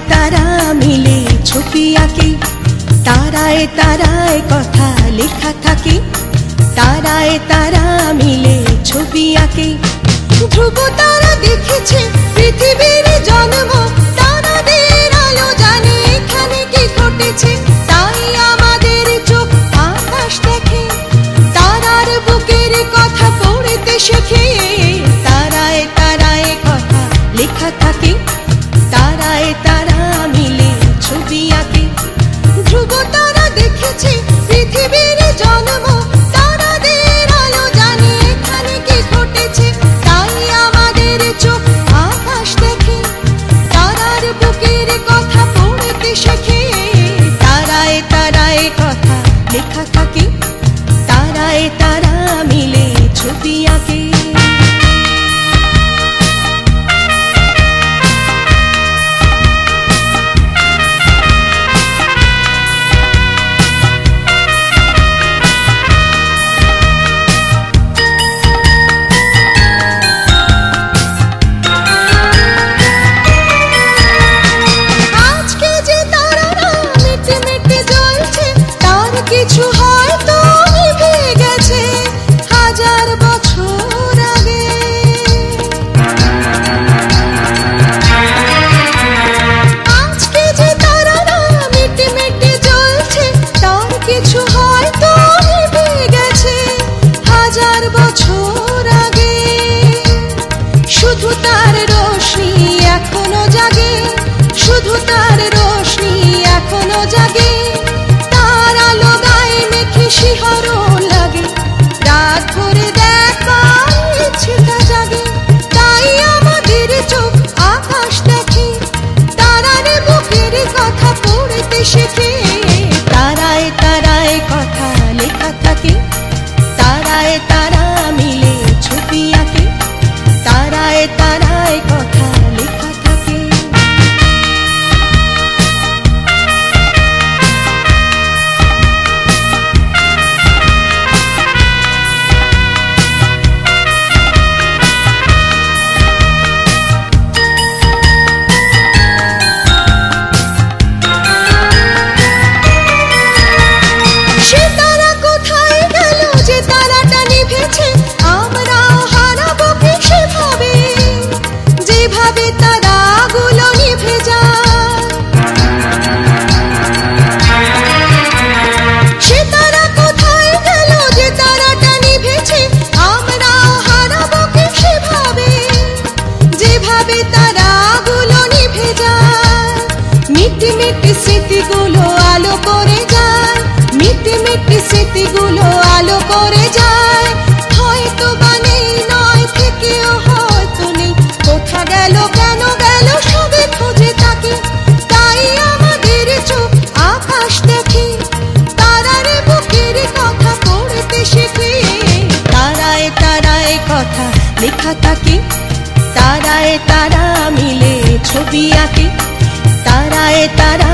তারা মিলে ছবি আঁকে, তারায় তারায় কথা লেখা থাকে। তারায় তারা মিলে ছবি আঁকে। ধ্রুব তারা দেখেছে পৃথিবীর জন্ম, তারাদের আলো জানে এখানে কি ঘটেছে। তাই আমাদের চোখ আকাশ দেখে, তারার বুকের কথা পড়তে শেখে। তারায় তারায় কথা লেখা থাকে, তারায় তারা মিলে ছবি আঁকে। ধ্রুব তারা দেখেছে পৃথিবীর জন্ম, তারাদের আলো জানে এখানে কি ঘটেছে। তাই আমাদের চোখ আকাশ দেখে, তারার বুকের কথা পড়তে শেখে। তারায় তারায় কথা লেখা থাকে, তারায় তারা মিলে ছবি আঁকে। কিছু হয়তো নিভে গেছে হাজার বছর আগে। আজকে যে তারারা মিটে মিটে জ্বলছে, তার কিছু হয়তো নিভে গেছে হাজার বছর আগে। শুধু তার রোশনি এখনো জাগে, শুধু তার রোশনি এখনো জাগে। শিহরণ লাগে, রাত ভরে দেখার ইচ্ছেটা জাগে। তাই আমাদের চোখ আকাশ দেখে, তারার বুকের কথা পড়তে শেখে। তারায় তারায় কথা লেখা থাকে, তারায় তারা মিলে ছবি আঁকে। তারায় তারায় কথা লেখা থাকে। আমরাও হারাবো কি সেভাবে, যেভাবে তারাগুলো নিভে যায়। সে তারা কোথায় গেল যে তারাটা নিভেছে? আমরাও হারাবো কি সেভাবে, যেভাবে তারাগুলো নিভে যায়। মিটি মিটি স্মৃতিগুলো আলো করে যায়, মিটি মিটি স্মৃতিগুলো আলো করে যায়। হয়তো বা নেই, নয় থেকেও হয়তো নেই, কোথা গেল কেন গেল সবে খোঁজে থাকে। তাই আমাদের চোখ আকাশ দেখে, তারার বুকের কথা পড়তে শেখে। তারায় তারায় কথা লেখা থাকে, তারায় তারা মিলে ছবি আঁকে। তারায় তারা